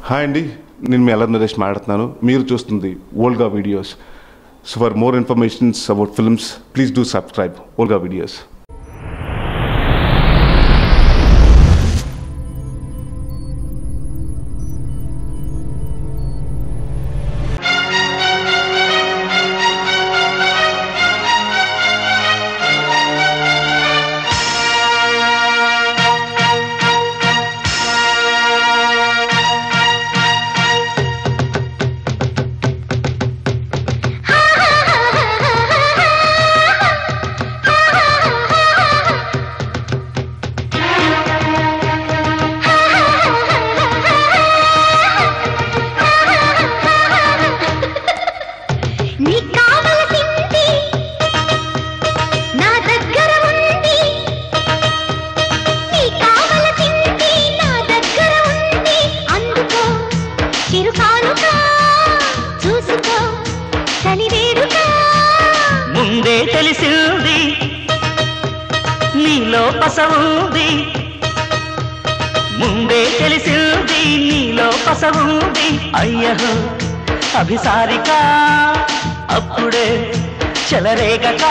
Hi అండి, నేను మీ అల్లరి నరేష్ మాట్లాడుతున్నాను. మీరు చూస్తుంది Olga videos. So for more informations about films please do subscribe Olga videos. ముందే తెలిసింది నీలో పసవుంది, ముందే తెలిసింది నీలో పసవుంది. అయ్యహో అభిసారిక అప్పుడే చెలరేగక.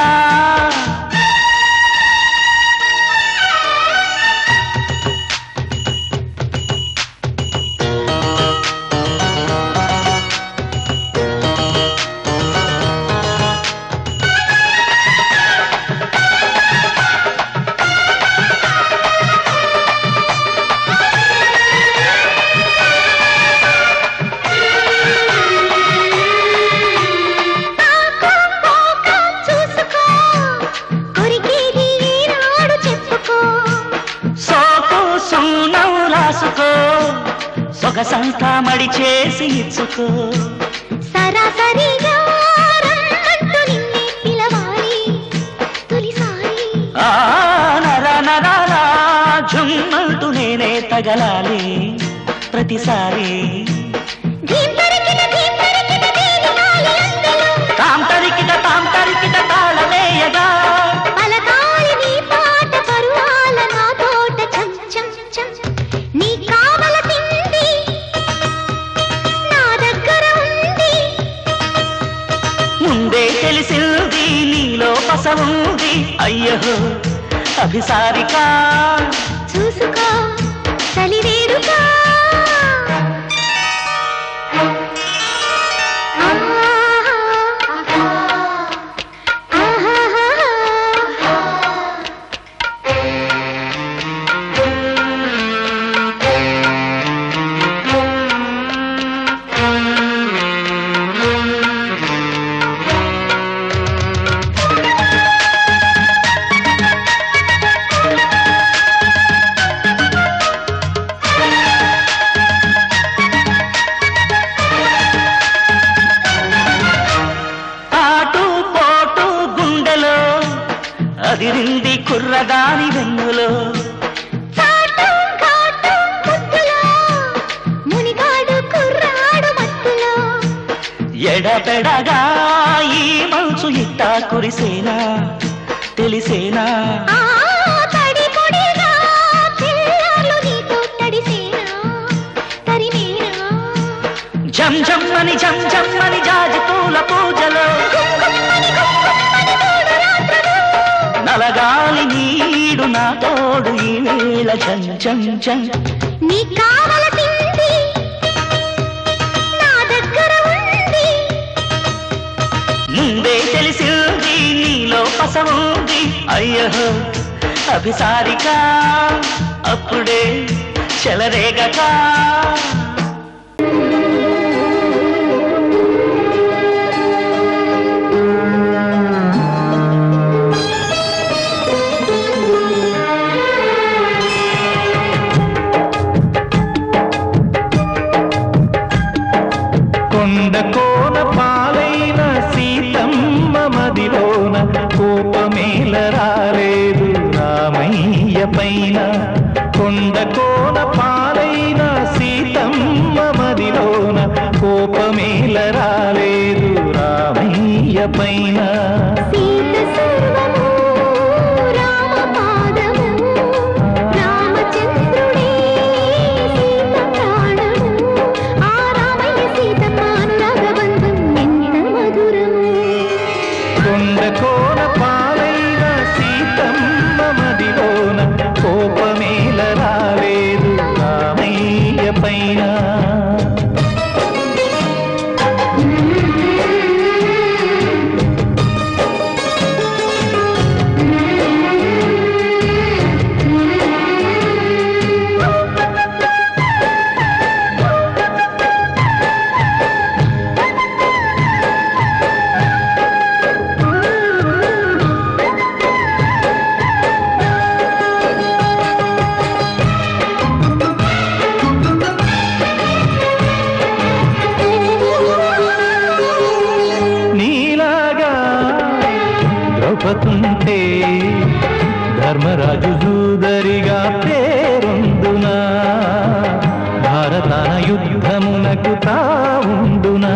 సొగసంతా మడి చేసి ఇచ్చుకో, సరాసరిగా రమ్మంటూ నిన్నే పిలవాలి తొలిసారి. నరా నరాలా జుమ్మంటూ నేనే తగలాలి ప్రతిసారి. తాం తరికిట తాళమేయగా పలకాలి నీ పాట పరువాల నా తోట చం చం చం. నీ కావల తిండి నా దగ్గర ఉంది, ముందే తెలిసింది నీలో పసవుంది. అయ్యహో అభిసారిక చూసుకో చలివేడుగా. అదిరింది కుర్రదాని వెన్నులో, మునిగాడు కుర్రాడు మత్తులో. ఎడపెడగా ఈ మనసు ఇట్టా కురిసేనా తెలిసేనా. తడి పొడిగా పిల్లలు నీతో తడిసేనా తరిమేనా. జం జమ్మని జాజి పూల పూజలో నలగాలి నీడు నా తోడు ఈ వేళ చం చం చం. నీ కావల తిండి నా దగ్గర ఉంది, ముందే తెలిసింది నీలో పసవుంది. అయ్యహో అభిసారిక అప్పుడే చెలరేగక. కొండకోన పాలైన సీతమ్మ మదిలోన కోపమేల రాలేదు రామయ్య పైన. కొండకోన పాలైన సీతమ్మ మదిలోన కోపమేల రాలేదు రామయ్య పైన. సీత సర్వము రామ పాదము, రామచంద్రుడే సీత ప్రాణము. దరిగా పేరొందునా భారతాన యుద్ధమునకు తావుండునా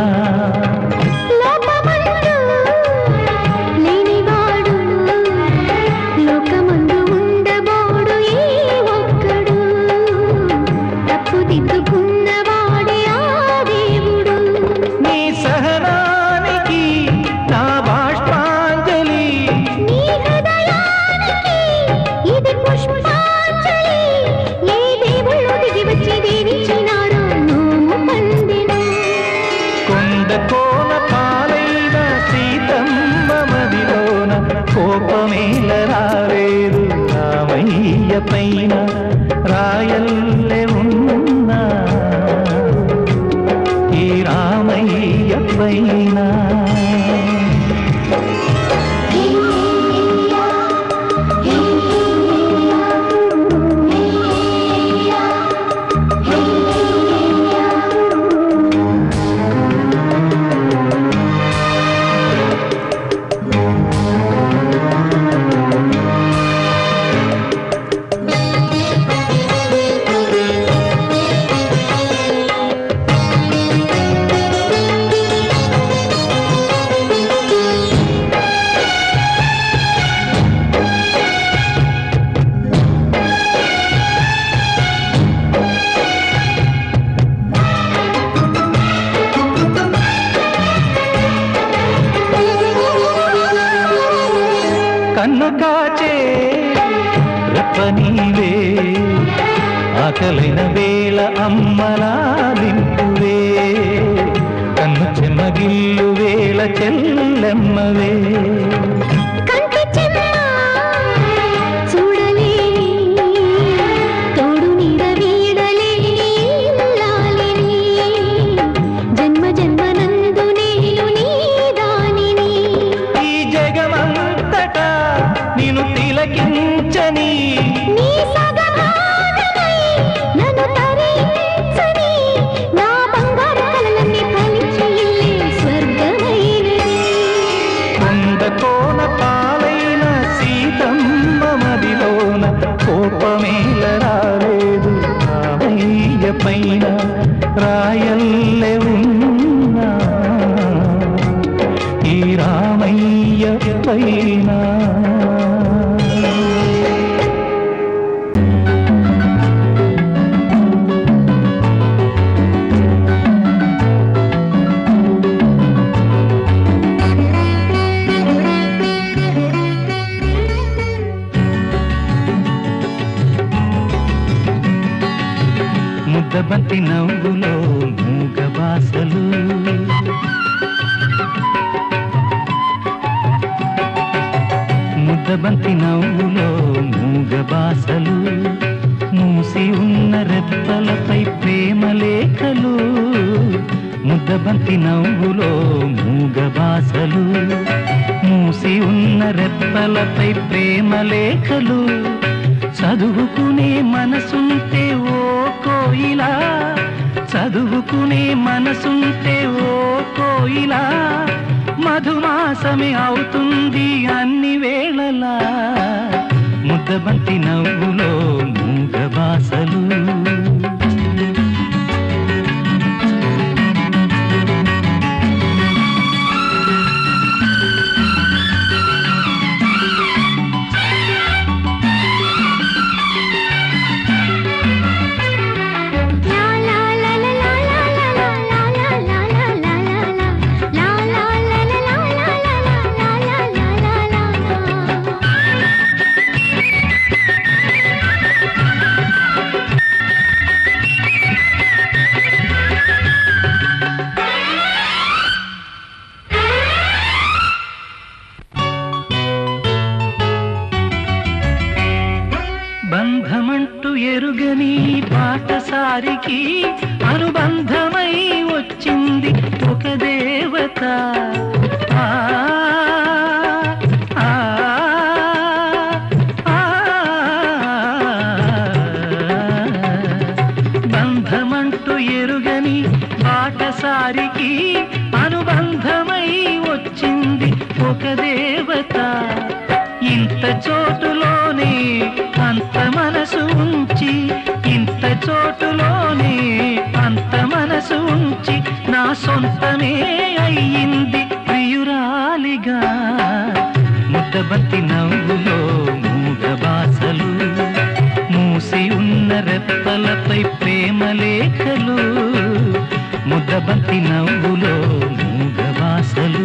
కోపమేలరాలేదు రామయ్య పైన రాయల్లే ఉన్నా ఈ రామయ్య పైన కన్ను కాచే రెప్పనీవే ఆకలైన వేళ అమ్మలాలింపువే కన్ను చెమ్మగిల్లు వేళ చెల్లెమ్మవే నిన్ను తిలకించని నీ సగభాగమై నన్ను తరించని నా బంగారు కలలన్నీ ఫలించి ఇల్లే స్వర్గమైనది కొండ కోన పాలైన సీతమ్మ మదిలోన కోపమేల రాలేదు రామయ్య పైన రాయల్లే ఉన్నా ఈ రామయ్య పైన ముద్దబంతి నవ్వులో మూగ బాసలు ముద్దబంతి నవ్వులో మూగ బాసలు మూసి ఉన్న రెప్పలపై ప్రేమ లేఖలు ముద్దబంతి నవ్వులో మూగ బాసలు మూసి ఉన్న రెప్పలపై ప్రేమ లేఖలు చదువుకునే మనసుంటే ఓ కోయిలా చదువుకునే మనసుంటే ఓ కోయిలా మధుమాసమే అవుతుంది అన్ని వేళలా ముద్దబంతి నవ్వులో మూగ బాసలు బంధమంటూ ఎరుగని పాటసారికి అనుబంధమై వచ్చింది ఒక దేవత బంధమంటూ ఎరుగని పాటసారికి అనుబంధమై వచ్చింది ఒక దేవత ఇంత చోటులోనే అంత చోటులోనే అంత మనసు ఉంచి నా సొంతమే అయ్యింది ప్రియురాలిగా. ముద్దబంతి నవ్వులో మూగ బాసలు, మూసి ఉన్న రెప్పలపై ప్రేమ లేఖలు. ముద్దబంతి నవ్వులో మూగ బాసలు.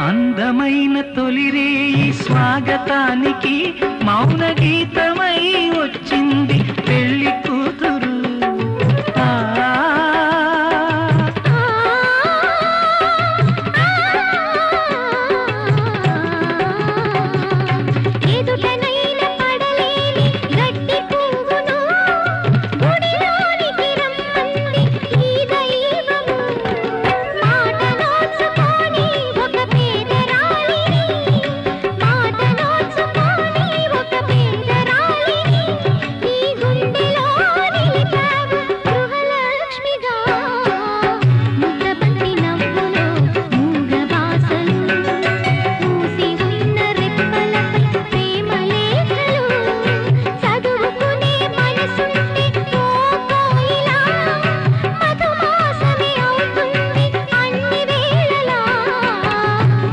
అందమైన తొలిరేయి స్వాగతానికి మౌన గీతమై వచ్చింది పెళ్లి కూతురు.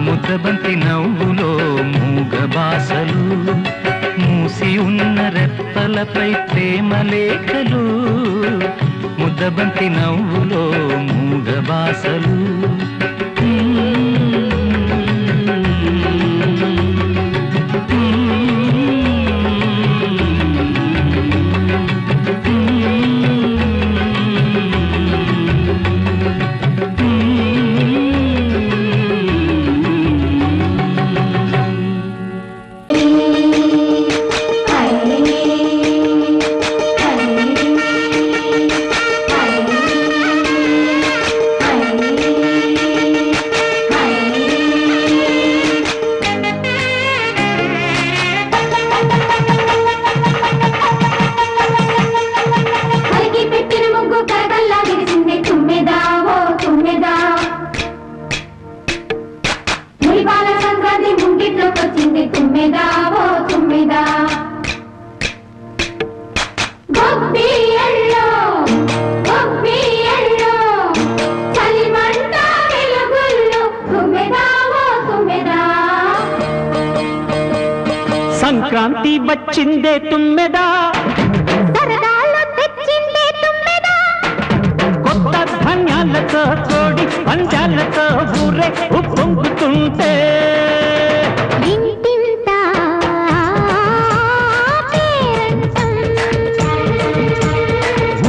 ముద్దబంతి నవ్వులో మూగ బాసలు, మూసి ఉన్న రెప్పలపై ప్రేమ లేఖలు. ముద్దబంతి నవ్వులో మూగ బాసలు. సంక్రాంతి వచ్చిందే తుమ్మెదా, సరదాలు తెచ్చిందే తుమ్మెదా, కొత్త ధాన్యాలతో కోడి పంజాలతో ఊరే ఉప్పొంగుతుంటే ఇంటింత పేరంటం,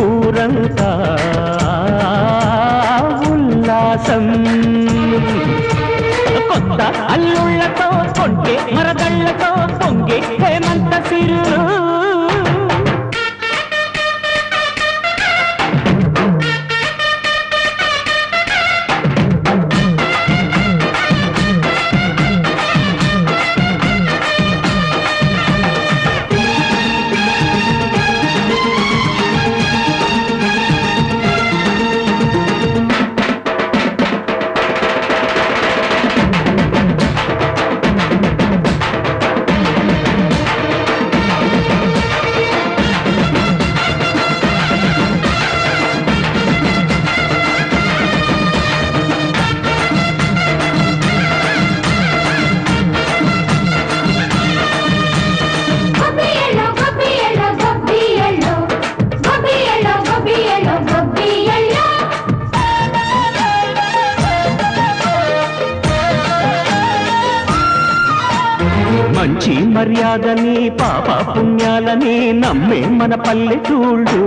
ఊరంతా ఉల్లాసం. కొత్త అల్లుళ్లతో కొంటే మరదళ్లతో పొంగే హేమంత సిరులు. మంచి మర్యాదని పాప పుణ్యాలని నమ్మే మన పల్లెటూళ్ళు.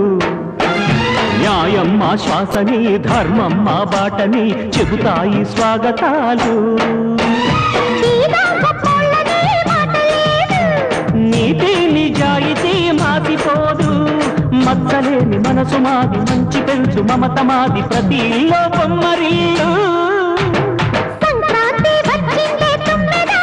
న్యాయం మా శ్వాసని, ధర్మం మా బాటని చెబుతాయి స్వాగతాలు. నీతి నిజాయితీ మాసిపోదు, మచ్చలేని మనసు మాది, మంచి పెంచు మమత మాది, ప్రతి ఇల్లో బొమ్మరిల్లు. సంక్రాంతి వచ్చిందే తుమ్మెదా,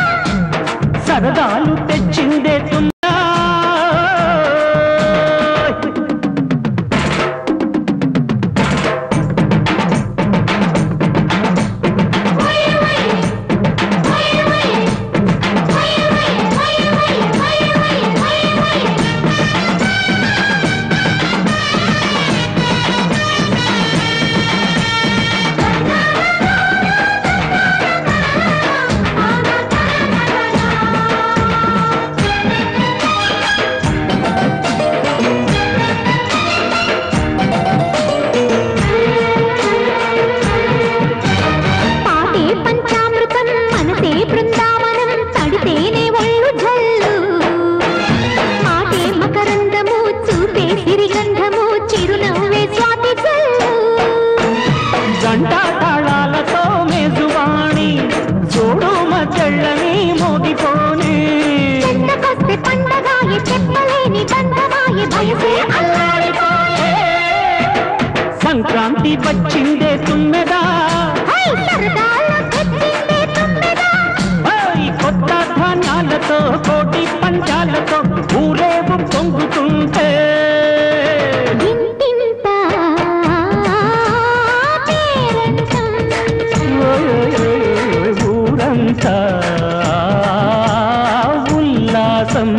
దాటి వచ్చిందే తుమ్మెదా సరదాలో తెచ్చిందే తుమ్మెదా కొత్త ధాన్యాలతో కోటి పంచాలతో ఊరేగు పొంగుతుంటే ఇంటింత పేరంటం ఊరంతా ఉల్లాసం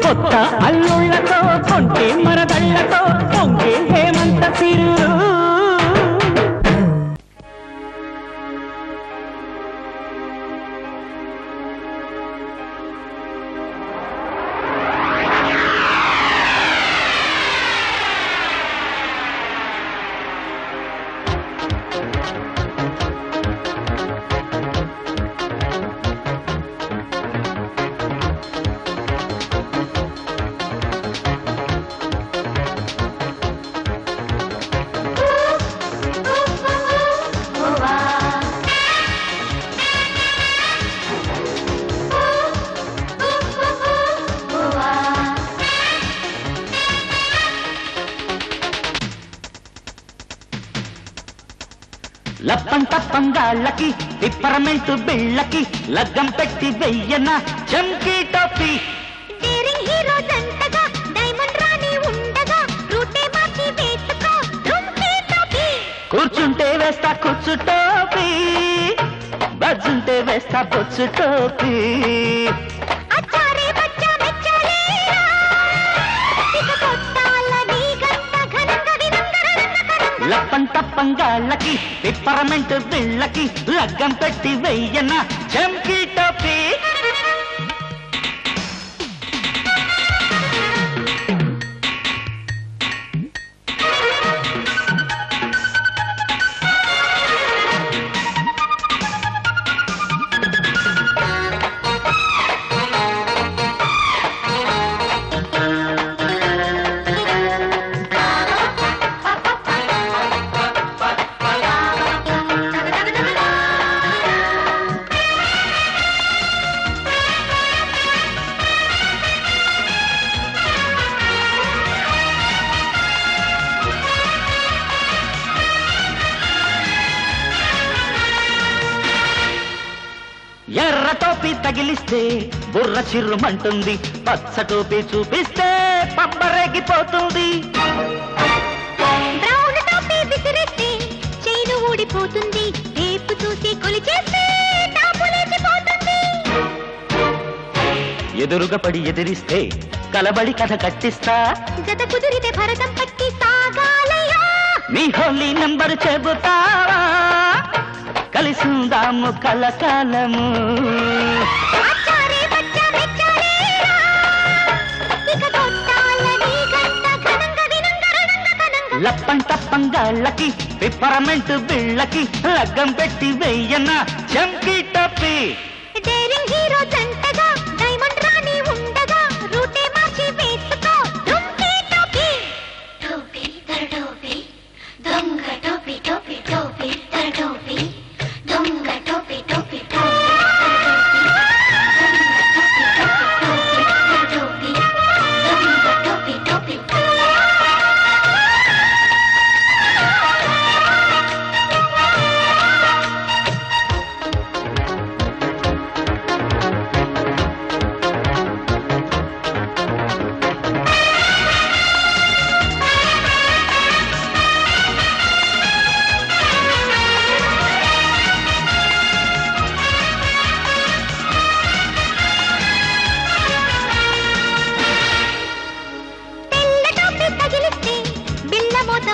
కొత్త అల్లుళ్లతో కొంటే మరదళ్లతో పొంగే హేమంత సిరు లప్పం తప్పంగాళ్ళకి పిప్పరమెంటు బిళ్ళకి లగ్గం పెట్టి వెయ్యన చంకీ టోపీ డేరింగ్ హీరో జంటగా డైమండ్ రాణి ఉండగా రూటే మార్చి వేసుకో డుమ్కీ టోపీ కూర్చుంటే వేస్తా కూర్చు టోపీ బజ్జుంటే వేస్తా బొచ్చు టోపీ అచ్చారే బచ్చా మెచ్చాలేరా ఇక కొట్టాల నీ గంట ఘనంగా వినంగరంగ లప్పం తప్పంగాళ్ళకి పిప్పరమెంటు బిళ్ళకి లగ్గం పెట్టి వెయ్యన చంకీ టోపీ ఎర్ర టోపీ తగిలిస్తే బుర్ర చిర్రుమంటుంది పచ్చ టోపీ చూపిస్తే పబ్బరేగిపోతుంది బ్రౌన్ టోపీ విసిరిస్తే చైను ఊడిపోతుంది టేపు చూసి కొలిచేస్తే టాపు లేచిపోతుంది ఎదురుగా పడి ఎదిరిస్తే కలబడి కథ కట్టిస్తా జత కుదిరితే భరతం పట్టి సాగాలయ్యా నీ హోలీ నంబర్ చెబుతావా కలిసిందాము కలకాలము అచ్చారే బచ్చా మెచ్చాలేరా ఇక కొట్టాల నీ గంట ఘనంగా వినంగరంగ లప్పం తప్పంగాళ్ళకి పిప్పరమెంటు బిళ్ళకి లగ్గం పెట్టి వెయ్యన చంకీ టోపీ డేరింగ్ హీరో జంటగా డైమండ్ రాణి ఉండగా రూటే మార్చి వేసుకో డుమ్కీ టోపీ టోపీ తర టోపీ దొంగ టోపీ టోపీ టోపీ తర టోపీ దొంగ టోపీ టోపీ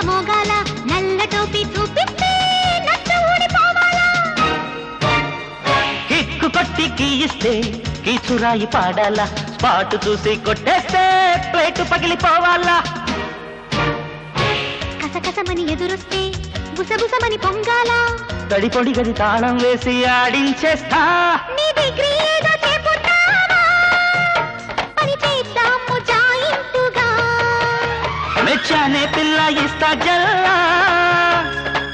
మోగాల నల్ల టోపీ చూపిస్తే నచ్చ ఊడిపోవాలా కిక్కు కొట్టి కీయిస్తే కీచురాయి పాడాలా స్పాట్ చూసి కొట్టేస్తే ప్లేటు పగిలిపోవాలా కసకసమని ఎదురొస్తే బుసబుసమని పొంగాల తడి పొడి గది తాళం వేసి ఆడించేస్తా నీ డిగ్రీ ఏదో చేపుతావా పని చేద్దాము జాయింటుగా మెచ్చానే పిల్ల ఇస్తా జల్లా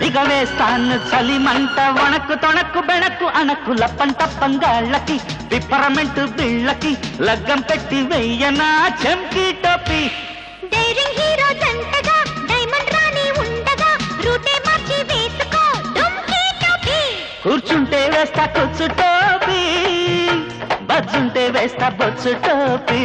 ఇక వేస్తాను చలిమంట వణకు తొణకు బెణకు అనకు లప్పం తప్పంగాళ్ళకి పిప్పరమెంటు బిళ్ళకి లగ్గం పెట్టి వెయ్యనా చంకీ టోపీ డైరింగ్ హీరో జంటగా డైమండ్ రాణి కూర్చుంటే వేస్తా కూర్చు టోపీ, బజ్జుంటే వేస్తా బొచ్చు టోపీ.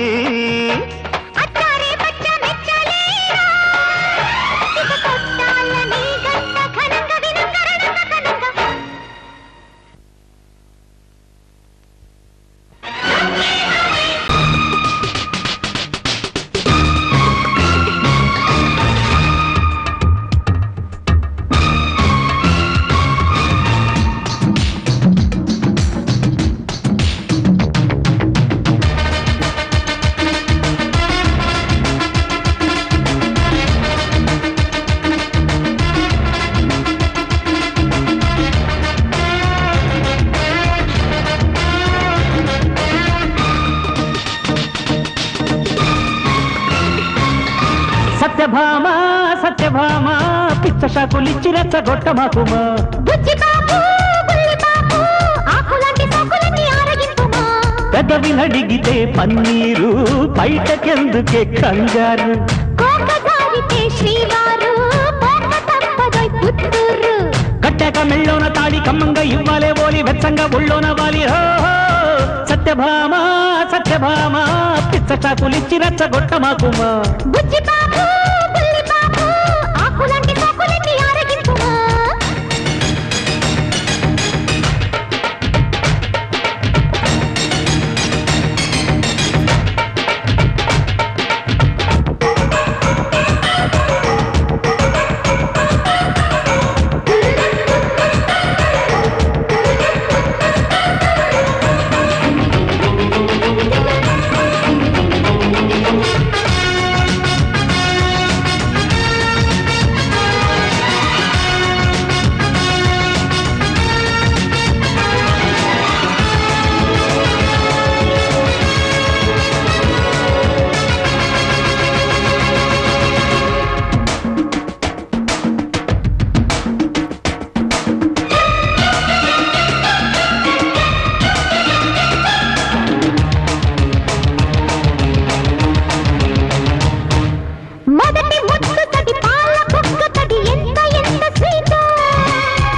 సత్యభామ సత్యభామ పిచ్చ షాకులిచ్చి రెచ్చగొట్టమాకుమా. పెదవి నడిగితే పన్నీరు బయటకెందుకే కంగారు. కట్టాక మెళ్ళోన తాడి కమ్మంగా ఇవ్వాలే ఓలి వెచ్చంగా ఒళ్ళోన వాలి. సత్యభామ సత్యభామ పిచ్చ చాకులిచ్చి రెచ్చగొట్టమాకుమా.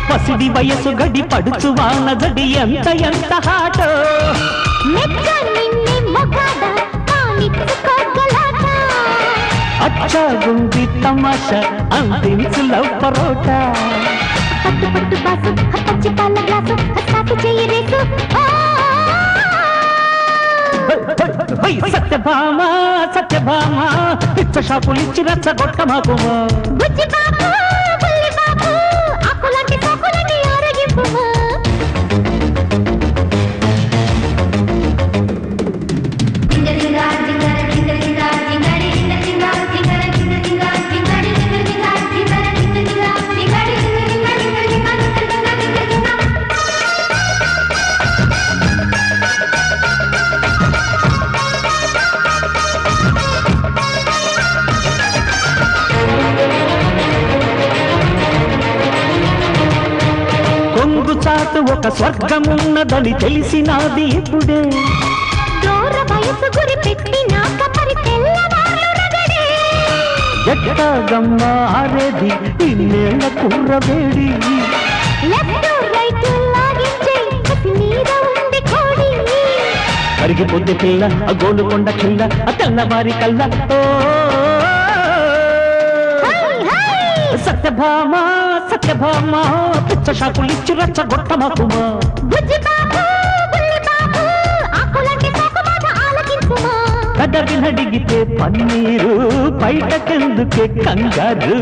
పసిడి వయసు గడి పడుచు వాన జడి ఎంత ఎంత హాటో. అచ్చాగుంది తమాషా అందించు లవ్ పరోటా. సత్యభామ సత్యభామ పిచ్చ షాకులిచ్చి రెచ్చగొట్టమాకుమా. చాటు ఒక స్వర్గమున్నదని తెలిసినాది ఇప్పుడే. ఎట్టగమ్మ ఆరేది ఇన్నేళ్ల కూరవేడి. కరిగిపోతే పిల్ల ఆ గోలుకొండ కిల్ల ఆ తెల్లవారి కల్ల. సత్యభామ సత్యభామ పిచ్చ షాకులిచ్చి రెచ్చగొట్టమాకుమా. కదవి నడిగితే పన్నీరు బయటకెందుకే కంగారు.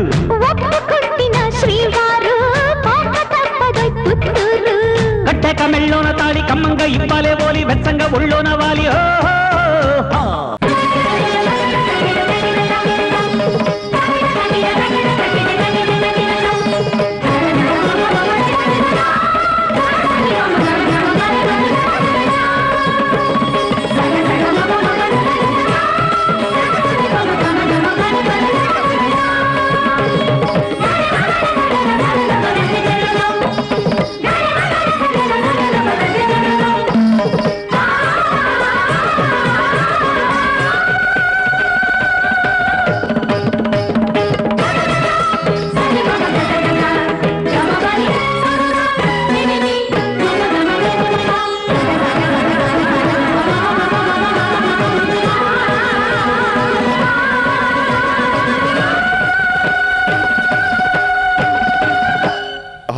కట్టాక మెళ్ళోన తాడి కమ్మంగా ఇవ్వాలే ఓలి వెచ్చంగా ఒళ్ళోన వాలి.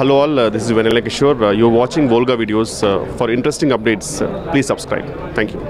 hello all, this is Vanilla Kishore. You're watching Volga videos. For interesting updates, please subscribe. Thank you.